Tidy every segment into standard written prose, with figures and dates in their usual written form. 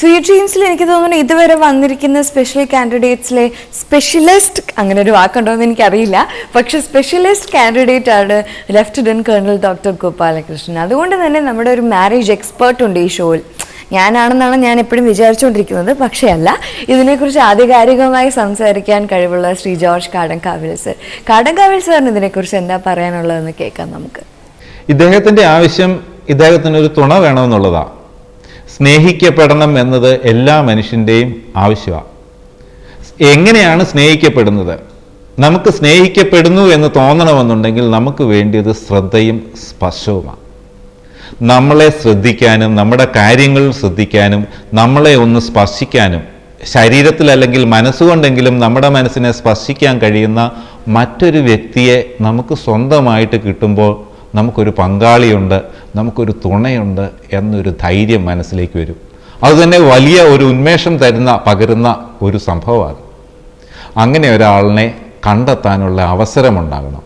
Sweet ഡ്രീംസിൽ എനിക്ക് തോന്നുന്നു ഇതുവരെ വന്നിരിക്കുന്ന സ്പെഷ്യൽ കാൻഡിഡേറ്റ്സിലെ സ്പെഷ്യലിസ്റ്റ്, അങ്ങനെ ഒരു വാക്കുണ്ടോ എന്ന് എനിക്കറിയില്ല, പക്ഷെ സ്പെഷ്യലിസ്റ്റ് കാൻഡിഡേറ്റ് ആണ് ലെഫ്റ്റനന്റ് കേണൽ ഡോക്ടർ ഗോപാലകൃഷ്ണൻ. അതുകൊണ്ട് തന്നെ നമ്മുടെ ഒരു മാരേജ് എക്സ്പേർട്ട് ഉണ്ട് ഈ ഷോയിൽ. ഞാനാണെന്നാണ് ഞാൻ എപ്പോഴും വിചാരിച്ചുകൊണ്ടിരിക്കുന്നത്, പക്ഷേ അല്ല. ഇതിനെക്കുറിച്ച് ആധികാരികമായി സംസാരിക്കാൻ കഴിവുള്ള ശ്രീ ജോർജ് കാടൻകാവിൽ സർ. കാടൻകാവിൽ സാറിന് ഇതിനെക്കുറിച്ച് എന്താ പറയാനുള്ളതെന്ന് കേൾക്കാം നമുക്ക്. ഇദ്ദേഹത്തിൻ്റെ ആവശ്യം ഇദ്ദേഹത്തിനൊരു തുണ വേണമെന്നുള്ളതാണ്. സ്നേഹിക്കപ്പെടണം എന്നത് എല്ലാ മനുഷ്യൻ്റെയും ആവശ്യമാണ്. എങ്ങനെയാണ് സ്നേഹിക്കപ്പെടുന്നത്? നമുക്ക് സ്നേഹിക്കപ്പെടുന്നു എന്ന് തോന്നണമെന്നുണ്ടെങ്കിൽ നമുക്ക് വേണ്ടിയത് ശ്രദ്ധയും സ്പർശവുമാണ്. നമ്മളെ ശ്രദ്ധിക്കാനും നമ്മുടെ കാര്യങ്ങൾ ശ്രദ്ധിക്കാനും നമ്മളെ ഒന്ന് സ്പർശിക്കാനും ശരീരത്തിൽ അല്ലെങ്കിൽ മനസ്സുകൊണ്ടെങ്കിലും നമ്മുടെ മനസ്സിനെ സ്പർശിക്കാൻ കഴിയുന്ന മറ്റൊരു വ്യക്തിയെ നമുക്ക് സ്വന്തമായിട്ട് കിട്ടുമ്പോൾ നമുക്കൊരു പങ്കാളിയുണ്ട്, നമുക്കൊരു തുണയുണ്ട് എന്നൊരു ധൈര്യം മനസ്സിലേക്ക് വരും. അതുതന്നെ വലിയ ഒരു ഉന്മേഷം പകരുന്ന ഒരു സംഭവമാണ്. അങ്ങനെ ഒരാളിനെ കണ്ടെത്താനുള്ള അവസരമുണ്ടാകണം.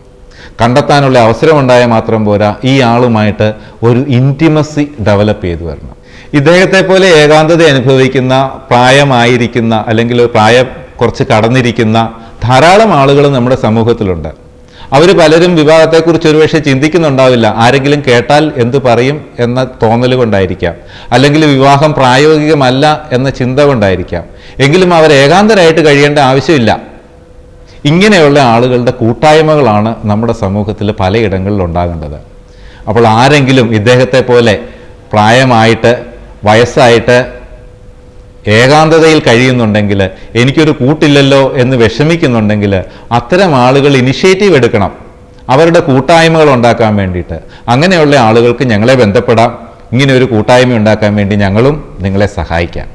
കണ്ടെത്താനുള്ള അവസരമുണ്ടായാൽ മാത്രം പോരാ, ഈ ആളുമായിട്ട് ഒരു ഇൻറ്റിമസി ഡെവലപ്പ് ചെയ്തു വരണം. ഇദ്ദേഹത്തെ പോലെ ഏകാന്തത അനുഭവിക്കുന്ന, പ്രായമായിരിക്കുന്ന അല്ലെങ്കിൽ പ്രായം കുറച്ച് കടന്നിരിക്കുന്ന ധാരാളം ആളുകൾ നമ്മുടെ സമൂഹത്തിലുണ്ട്. അവർ പലരും വിവാഹത്തെക്കുറിച്ച് ഒരുപക്ഷെ ചിന്തിക്കുന്നുണ്ടാവില്ല. ആരെങ്കിലും കേട്ടാൽ എന്തു പറയും എന്ന തോന്നൽ കൊണ്ടായിരിക്കാം, അല്ലെങ്കിൽ വിവാഹം പ്രായോഗികമല്ല എന്ന ചിന്ത കൊണ്ടായിരിക്കാം. എങ്കിലും അവർ ഏകാന്തരായിട്ട് കഴിയേണ്ട ആവശ്യമില്ല. ഇങ്ങനെയുള്ള ആളുകളുടെ കൂട്ടായ്മകളാണ് നമ്മുടെ സമൂഹത്തിൽ പലയിടങ്ങളിൽ ഉണ്ടാകേണ്ടത്. അപ്പോൾ ആരെങ്കിലും ഇദ്ദേഹത്തെ പോലെ പ്രായമായിട്ട് വയസ്സായിട്ട് ഏകാന്തതയിൽ കഴിയുന്നുണ്ടെങ്കിൽ, എനിക്കൊരു കൂട്ടില്ലല്ലോ എന്ന് വിഷമിക്കുന്നുണ്ടെങ്കിൽ, അത്തരം ആളുകൾ ഇനിഷ്യേറ്റീവ് എടുക്കണം അവരുടെ കൂട്ടായ്മകൾ ഉണ്ടാക്കാൻ വേണ്ടിയിട്ട്. അങ്ങനെയുള്ള ആളുകൾക്ക് ഞങ്ങളെ ബന്ധപ്പെടാം. ഇങ്ങനെ ഒരു കൂട്ടായ്മ ഉണ്ടാക്കാൻ വേണ്ടി ഞങ്ങളും നിങ്ങളെ സഹായിക്കാം.